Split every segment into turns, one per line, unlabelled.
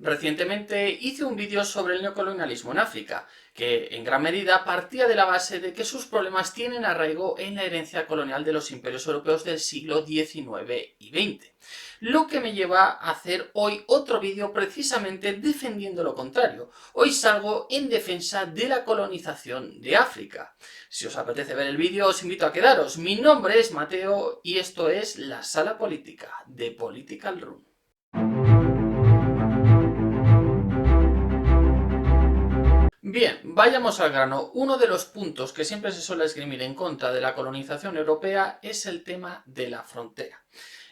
Recientemente hice un vídeo sobre el neocolonialismo en África, que en gran medida partía de la base de que sus problemas tienen arraigo en la herencia colonial de los imperios europeos del siglo XIX y XX. Lo que me lleva a hacer hoy otro vídeo precisamente defendiendo lo contrario. Hoy salgo en defensa de la colonización de África. Si os apetece ver el vídeo, os invito a quedaros. Mi nombre es Mateo y esto es La Sala Política, de Political Room. Bien, vayamos al grano. Uno de los puntos que siempre se suele esgrimir en contra de la colonización europea es el tema de la frontera.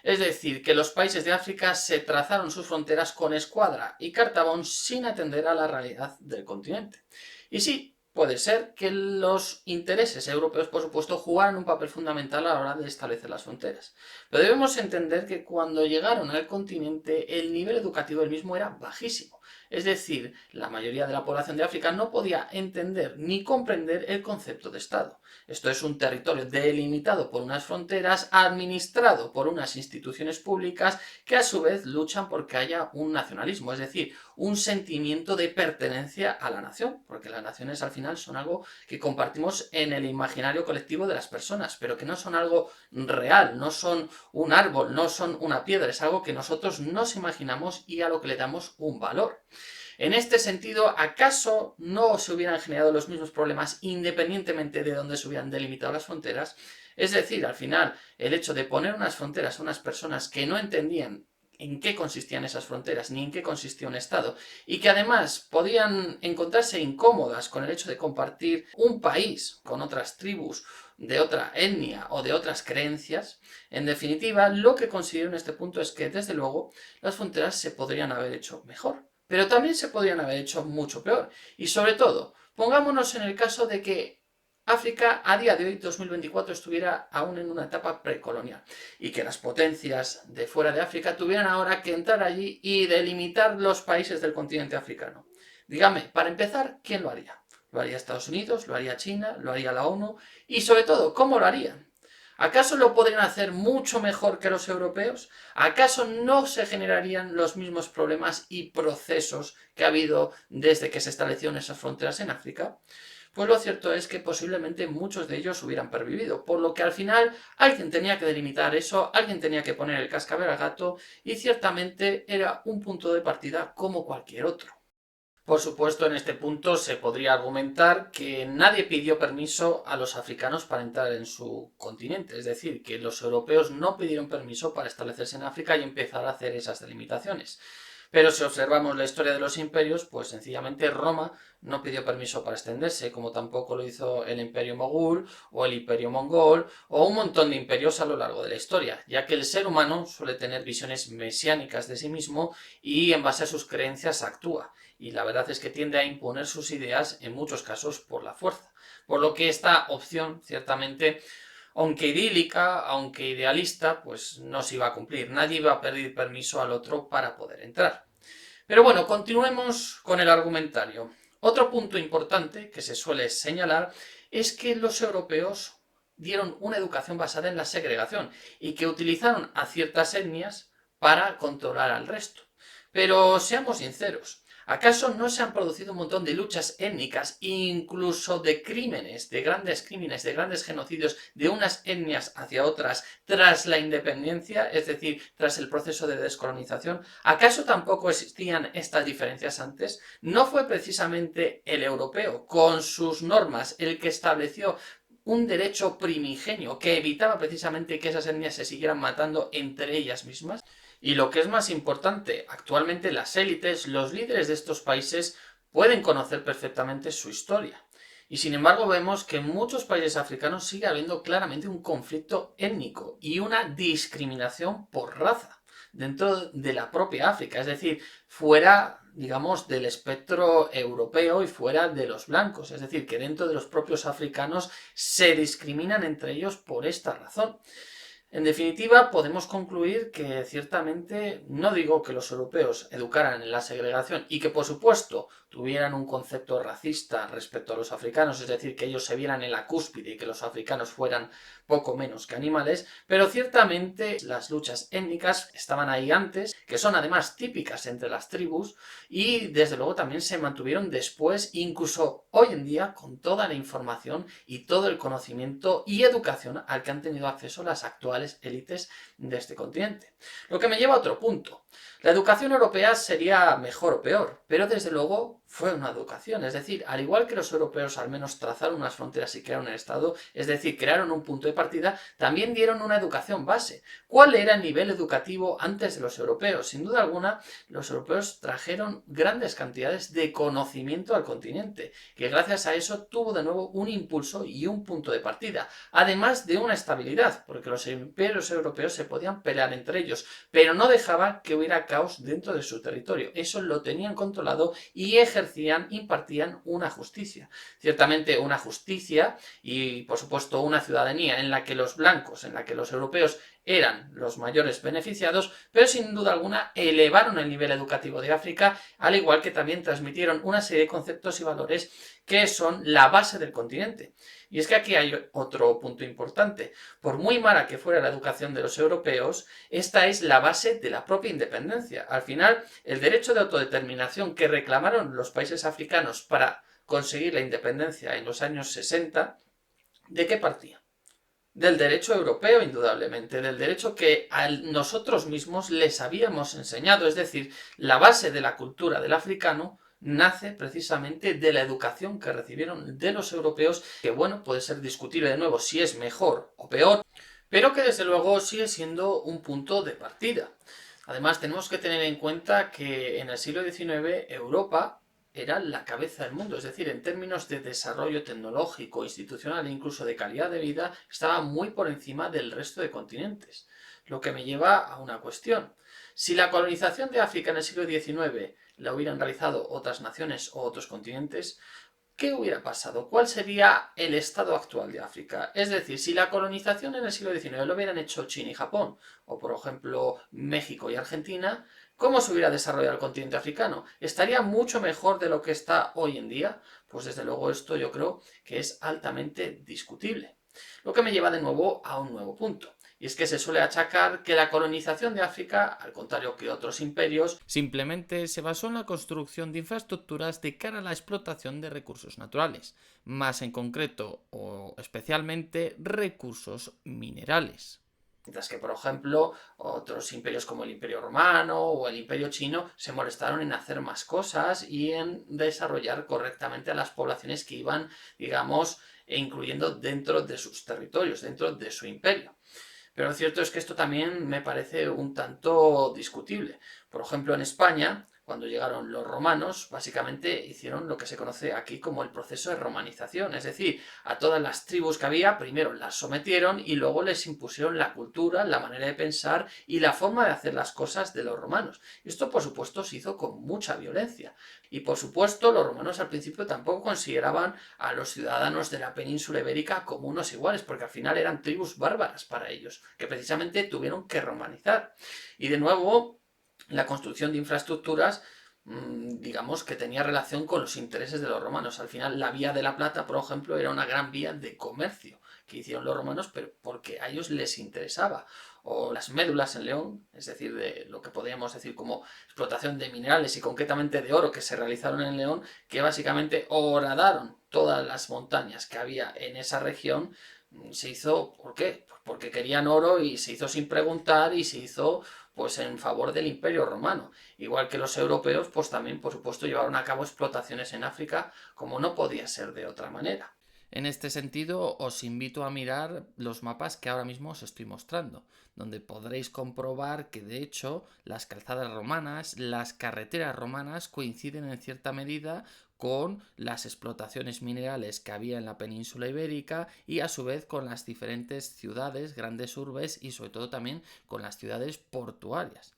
Es decir, que los países de África se trazaron sus fronteras con escuadra y cartabón sin atender a la realidad del continente. Y sí, puede ser que los intereses europeos, por supuesto, jugaran un papel fundamental a la hora de establecer las fronteras. Pero debemos entender que cuando llegaron al continente, el nivel educativo del mismo era bajísimo. Es decir, la mayoría de la población de África no podía entender ni comprender el concepto de Estado. Esto es un territorio delimitado por unas fronteras, administrado por unas instituciones públicas que a su vez luchan por que haya un nacionalismo, es decir, un sentimiento de pertenencia a la nación, porque las naciones al final son algo que compartimos en el imaginario colectivo de las personas, pero que no son algo real, no son un árbol, no son una piedra, es algo que nosotros nos imaginamos y a lo que le damos un valor. En este sentido, ¿acaso no se hubieran generado los mismos problemas independientemente de dónde se hubieran delimitado las fronteras? Es decir, al final, el hecho de poner unas fronteras a unas personas que no entendían en qué consistían esas fronteras, ni en qué consistía un Estado, y que además podían encontrarse incómodas con el hecho de compartir un país con otras tribus de otra etnia o de otras creencias, en definitiva, lo que considero en este punto es que, desde luego, las fronteras se podrían haber hecho mejor. Pero también se podrían haber hecho mucho peor. Y sobre todo, pongámonos en el caso de que África a día de hoy, 2024, estuviera aún en una etapa precolonial y que las potencias de fuera de África tuvieran ahora que entrar allí y delimitar los países del continente africano. Dígame, para empezar, ¿quién lo haría? ¿Lo haría Estados Unidos? ¿Lo haría China? ¿Lo haría la ONU? Y sobre todo, ¿cómo lo harían? ¿Acaso lo podrían hacer mucho mejor que los europeos? ¿Acaso no se generarían los mismos problemas y procesos que ha habido desde que se establecieron esas fronteras en África? Pues lo cierto es que posiblemente muchos de ellos hubieran pervivido, por lo que al final alguien tenía que delimitar eso, alguien tenía que poner el cascabel al gato y ciertamente era un punto de partida como cualquier otro. Por supuesto, en este punto se podría argumentar que nadie pidió permiso a los africanos para entrar en su continente, es decir, que los europeos no pidieron permiso para establecerse en África y empezar a hacer esas delimitaciones. Pero si observamos la historia de los imperios, pues sencillamente Roma no pidió permiso para extenderse, como tampoco lo hizo el imperio mogul o el imperio mongol o un montón de imperios a lo largo de la historia, ya que el ser humano suele tener visiones mesiánicas de sí mismo y en base a sus creencias actúa. Y la verdad es que tiende a imponer sus ideas en muchos casos por la fuerza. Por lo que esta opción, ciertamente, aunque idílica, aunque idealista, pues no se iba a cumplir. Nadie iba a pedir permiso al otro para poder entrar. Pero bueno, continuemos con el argumentario. Otro punto importante que se suele señalar es que los europeos dieron una educación basada en la segregación y que utilizaron a ciertas etnias para controlar al resto. Pero seamos sinceros, ¿acaso no se han producido un montón de luchas étnicas, incluso de crímenes, de grandes genocidios de unas etnias hacia otras tras la independencia, es decir, tras el proceso de descolonización? ¿Acaso tampoco existían estas diferencias antes? ¿No fue precisamente el europeo, con sus normas, el que estableció un derecho primigenio que evitaba precisamente que esas etnias se siguieran matando entre ellas mismas? Y lo que es más importante, actualmente las élites, los líderes de estos países pueden conocer perfectamente su historia. Y sin embargo vemos que en muchos países africanos sigue habiendo claramente un conflicto étnico y una discriminación por raza dentro de la propia África, es decir, fuera, digamos, del espectro europeo y fuera de los blancos, es decir, que dentro de los propios africanos se discriminan entre ellos por esta razón. En definitiva, podemos concluir que ciertamente no digo que los europeos educaran en la segregación y que por supuesto tuvieran un concepto racista respecto a los africanos, es decir, que ellos se vieran en la cúspide y que los africanos fueran poco menos que animales, pero ciertamente las luchas étnicas estaban ahí antes, que son además típicas entre las tribus y desde luego también se mantuvieron después, incluso hoy en día, con toda la información y todo el conocimiento y educación al que han tenido acceso las actuales élites de este continente. Lo que me lleva a otro punto. La educación europea sería mejor o peor, pero desde luego fue una educación, es decir, al igual que los europeos al menos trazaron unas fronteras y crearon el Estado, es decir, crearon un punto de partida, también dieron una educación base. ¿Cuál era el nivel educativo antes de los europeos? Sin duda alguna, los europeos trajeron grandes cantidades de conocimiento al continente, que gracias a eso tuvo de nuevo un impulso y un punto de partida, además de una estabilidad, porque los imperios europeos se podían pelear entre ellos, pero no dejaban que hubiera caos dentro de su territorio. Eso lo tenían controlado y impartían una justicia. Ciertamente una justicia y por supuesto una ciudadanía en la que los blancos, en la que los europeos eran los mayores beneficiados, pero sin duda alguna elevaron el nivel educativo de África, al igual que también transmitieron una serie de conceptos y valores que son la base del continente. Y es que aquí hay otro punto importante. Por muy mala que fuera la educación de los europeos, esta es la base de la propia independencia. Al final, el derecho de autodeterminación que reclamaron los países africanos para conseguir la independencia en los años 60, ¿de qué partía? Del derecho europeo, indudablemente, del derecho que a nosotros mismos les habíamos enseñado, es decir, la base de la cultura del africano nace precisamente de la educación que recibieron de los europeos, que bueno, puede ser discutible de nuevo si es mejor o peor, pero que desde luego sigue siendo un punto de partida. Además, tenemos que tener en cuenta que en el siglo XIX Europa era la cabeza del mundo, es decir, en términos de desarrollo tecnológico, institucional e incluso de calidad de vida, estaba muy por encima del resto de continentes. Lo que me lleva a una cuestión. Si la colonización de África en el siglo XIX la hubieran realizado otras naciones o otros continentes, ¿qué hubiera pasado? ¿Cuál sería el estado actual de África? Es decir, si la colonización en el siglo XIX lo hubieran hecho China y Japón, o por ejemplo México y Argentina, ¿cómo se hubiera desarrollado el continente africano? ¿Estaría mucho mejor de lo que está hoy en día? Pues desde luego esto yo creo que es altamente discutible. Lo que me lleva de nuevo a un nuevo punto. Y es que se suele achacar que la colonización de África, al contrario que otros imperios, simplemente se basó en la construcción de infraestructuras de cara a la explotación de recursos naturales, más en concreto o especialmente recursos minerales. Mientras que, por ejemplo, otros imperios como el Imperio Romano o el Imperio Chino se molestaron en hacer más cosas y en desarrollar correctamente a las poblaciones que iban, digamos, incluyendo dentro de sus territorios, dentro de su imperio. Pero lo cierto es que esto también me parece un tanto discutible. Por ejemplo, en España, cuando llegaron los romanos, básicamente hicieron lo que se conoce aquí como el proceso de romanización. Es decir, a todas las tribus que había, primero las sometieron y luego les impusieron la cultura, la manera de pensar y la forma de hacer las cosas de los romanos. Esto, por supuesto, se hizo con mucha violencia. Y, por supuesto, los romanos al principio tampoco consideraban a los ciudadanos de la península ibérica como unos iguales, porque al final eran tribus bárbaras para ellos, que precisamente tuvieron que romanizar. Y de nuevo, la construcción de infraestructuras, digamos que tenía relación con los intereses de los romanos. Al final, la Vía de la Plata, por ejemplo, era una gran vía de comercio que hicieron los romanos, pero porque a ellos les interesaba. O las médulas en León, es decir, de lo que podríamos decir como explotación de minerales y concretamente de oro que se realizaron en León, que básicamente horadaron todas las montañas que había en esa región. Se hizo, ¿por qué? Pues porque querían oro y se hizo sin preguntar y se hizo pues en favor del Imperio Romano. Igual que los europeos, pues también, por supuesto, llevaron a cabo explotaciones en África, como no podía ser de otra manera. En este sentido, os invito a mirar los mapas que ahora mismo os estoy mostrando, donde podréis comprobar que de hecho las calzadas romanas, las carreteras romanas coinciden en cierta medida con las explotaciones minerales que había en la península ibérica y a su vez con las diferentes ciudades, grandes urbes y sobre todo también con las ciudades portuarias.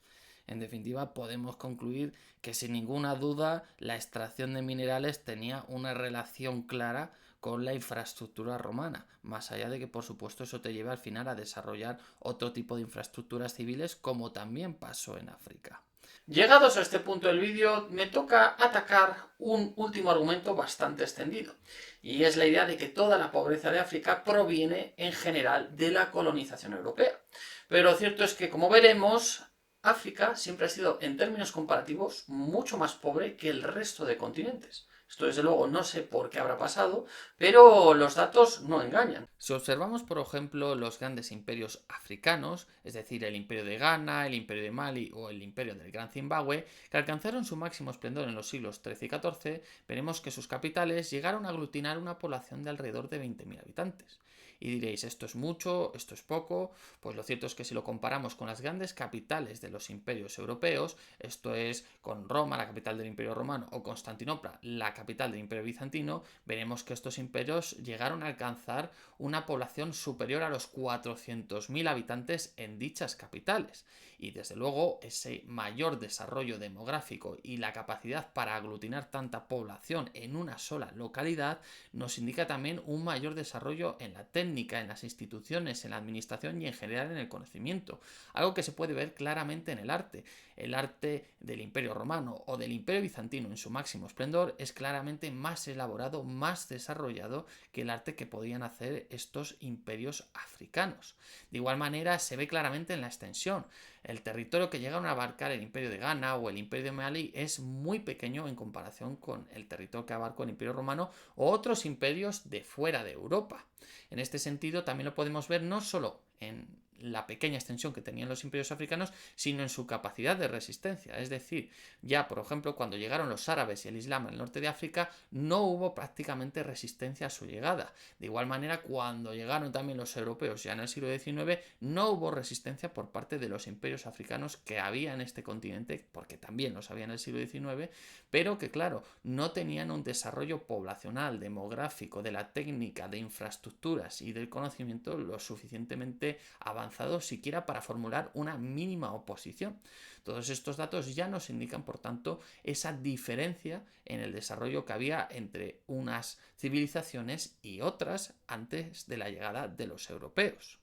En definitiva, podemos concluir que sin ninguna duda la extracción de minerales tenía una relación clara con la infraestructura romana, más allá de que por supuesto eso te lleve al final a desarrollar otro tipo de infraestructuras civiles como también pasó en África. Llegados a este punto del vídeo, me toca atacar un último argumento bastante extendido, y es la idea de que toda la pobreza de África proviene en general de la colonización europea. Pero lo cierto es que, como veremos, África siempre ha sido, en términos comparativos, mucho más pobre que el resto de continentes. Esto, desde luego, no sé por qué habrá pasado, pero los datos no engañan. Si observamos, por ejemplo, los grandes imperios africanos, es decir, el imperio de Ghana, el imperio de Mali o el imperio del Gran Zimbabue, que alcanzaron su máximo esplendor en los siglos XIII y XIV, veremos que sus capitales llegaron a aglutinar una población de alrededor de 20.000 habitantes. Y diréis, ¿esto es mucho? ¿Esto es poco? Pues lo cierto es que si lo comparamos con las grandes capitales de los imperios europeos, esto es con Roma, la capital del Imperio Romano, o Constantinopla, la capital del Imperio Bizantino, veremos que estos imperios llegaron a alcanzar una población superior a los 400.000 habitantes en dichas capitales. Y desde luego ese mayor desarrollo demográfico y la capacidad para aglutinar tanta población en una sola localidad nos indica también un mayor desarrollo en la técnica, en las instituciones, en la administración y en general en el conocimiento. Algo que se puede ver claramente en el arte. El arte del Imperio Romano o del Imperio Bizantino en su máximo esplendor es claramente más elaborado, más desarrollado que el arte que podían hacer estos imperios africanos. De igual manera se ve claramente en la extensión. El territorio que llegaron a abarcar el Imperio de Ghana o el Imperio de Mali es muy pequeño en comparación con el territorio que abarcó el Imperio Romano o otros imperios de fuera de Europa. En este sentido también lo podemos ver no solo en la pequeña extensión que tenían los imperios africanos, sino en su capacidad de resistencia. Es decir, ya por ejemplo cuando llegaron los árabes y el Islam al norte de África, no hubo prácticamente resistencia a su llegada. De igual manera, cuando llegaron también los europeos ya en el siglo XIX, no hubo resistencia por parte de los imperios africanos que había en este continente, porque también los había en el siglo XIX, pero que claro, no tenían un desarrollo poblacional, demográfico, de la técnica, de infraestructuras y del conocimiento lo suficientemente avanzado siquiera para formular una mínima oposición. Todos estos datos ya nos indican, por tanto, esa diferencia en el desarrollo que había entre unas civilizaciones y otras antes de la llegada de los europeos.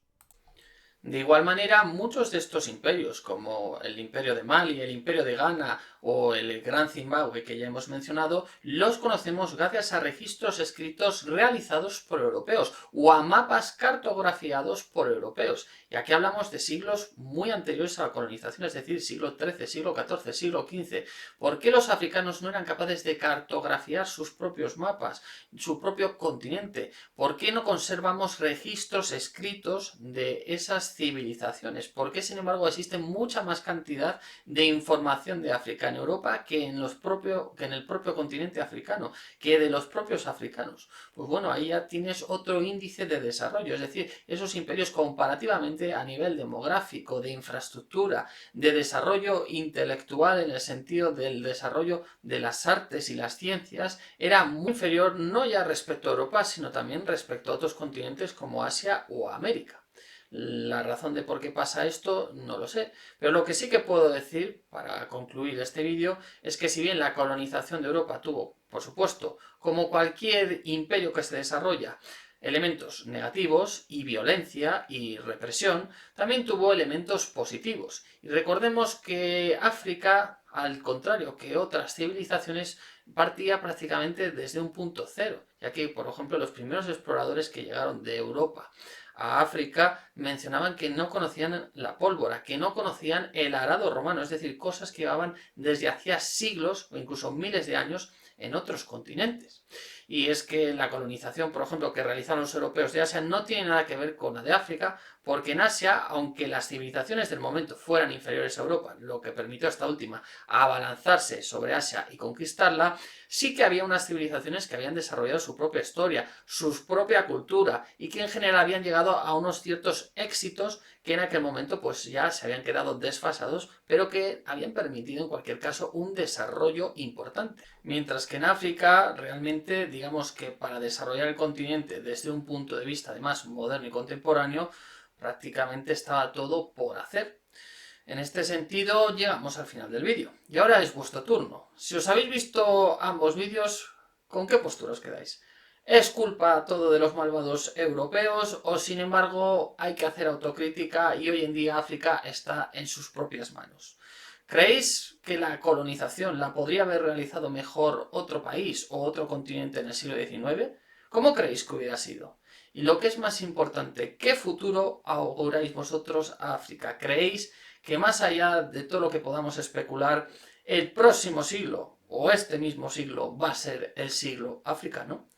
De igual manera, muchos de estos imperios, como el imperio de Mali, el imperio de Ghana o el Gran Zimbabue que ya hemos mencionado, los conocemos gracias a registros escritos realizados por europeos o a mapas cartografiados por europeos. Y aquí hablamos de siglos muy anteriores a la colonización, es decir, siglo XIII, siglo XIV, siglo XV. ¿Por qué los africanos no eran capaces de cartografiar sus propios mapas, su propio continente? ¿Por qué no conservamos registros escritos de esas civilizaciones? ¿Por qué, sin embargo, existe mucha más cantidad de información de África en Europa que en el propio continente africano, que de los propios africanos? Pues bueno, ahí ya tienes otro índice de desarrollo, es decir, esos imperios comparativamente a nivel demográfico, de infraestructura, de desarrollo intelectual en el sentido del desarrollo de las artes y las ciencias, era muy inferior no ya respecto a Europa, sino también respecto a otros continentes como Asia o América. La razón de por qué pasa esto no lo sé, pero lo que sí que puedo decir, para concluir este vídeo, es que si bien la colonización de Europa tuvo, por supuesto, como cualquier imperio que se desarrolla, elementos negativos y violencia y represión, también tuvo elementos positivos. Y recordemos que África, al contrario que otras civilizaciones, partía prácticamente desde un punto cero, ya que, por ejemplo, los primeros exploradores que llegaron de Europa a África mencionaban que no conocían la pólvora, que no conocían el arado romano, es decir, cosas que llevaban desde hacía siglos o incluso miles de años en otros continentes. Y es que la colonización, por ejemplo, que realizaron los europeos de Asia no tiene nada que ver con la de África, porque en Asia, aunque las civilizaciones del momento fueran inferiores a Europa, lo que permitió a esta última abalanzarse sobre Asia y conquistarla, sí que había unas civilizaciones que habían desarrollado su propia historia, su propia cultura, y que en general habían llegado a unos ciertos éxitos que en aquel momento pues ya se habían quedado desfasados, pero que habían permitido en cualquier caso un desarrollo importante. Mientras que en África, realmente, digamos que para desarrollar el continente desde un punto de vista además moderno y contemporáneo, prácticamente estaba todo por hacer. En este sentido, llegamos al final del vídeo. Y ahora es vuestro turno. Si os habéis visto ambos vídeos, ¿con qué postura os quedáis? ¿Es culpa todo de los malvados europeos o sin embargo hay que hacer autocrítica y hoy en día África está en sus propias manos? ¿Creéis que la colonización la podría haber realizado mejor otro país o otro continente en el siglo XIX? ¿Cómo creéis que hubiera sido? Y lo que es más importante, ¿qué futuro auguráis vosotros a África? ¿Creéis que más allá de todo lo que podamos especular, el próximo siglo o este mismo siglo va a ser el siglo africano?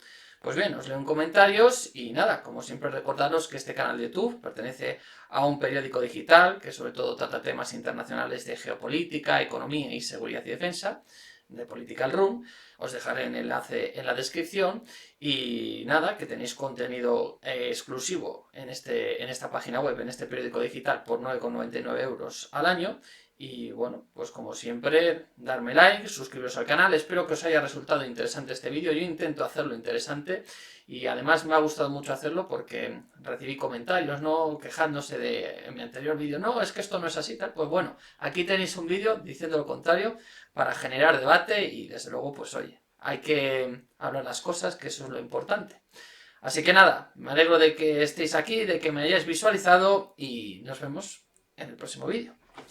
Pues bien, os leo en comentarios y nada, como siempre recordaros que este canal de YouTube pertenece a un periódico digital que sobre todo trata temas internacionales de geopolítica, economía y seguridad y defensa, de Political Room. Os dejaré el enlace en la descripción y nada, que tenéis contenido exclusivo en esta página web, en este periódico digital por 9,99 euros al año. Y bueno, pues como siempre, darme like, suscribiros al canal, espero que os haya resultado interesante este vídeo, yo intento hacerlo interesante y además me ha gustado mucho hacerlo porque recibí comentarios, ¿no? Quejándose de en mi anterior vídeo, no, es que esto no es así, tal, pues bueno, aquí tenéis un vídeo diciendo lo contrario para generar debate y desde luego, pues oye, hay que hablar las cosas, que eso es lo importante. Así que nada, me alegro de que estéis aquí, de que me hayáis visualizado y nos vemos en el próximo vídeo.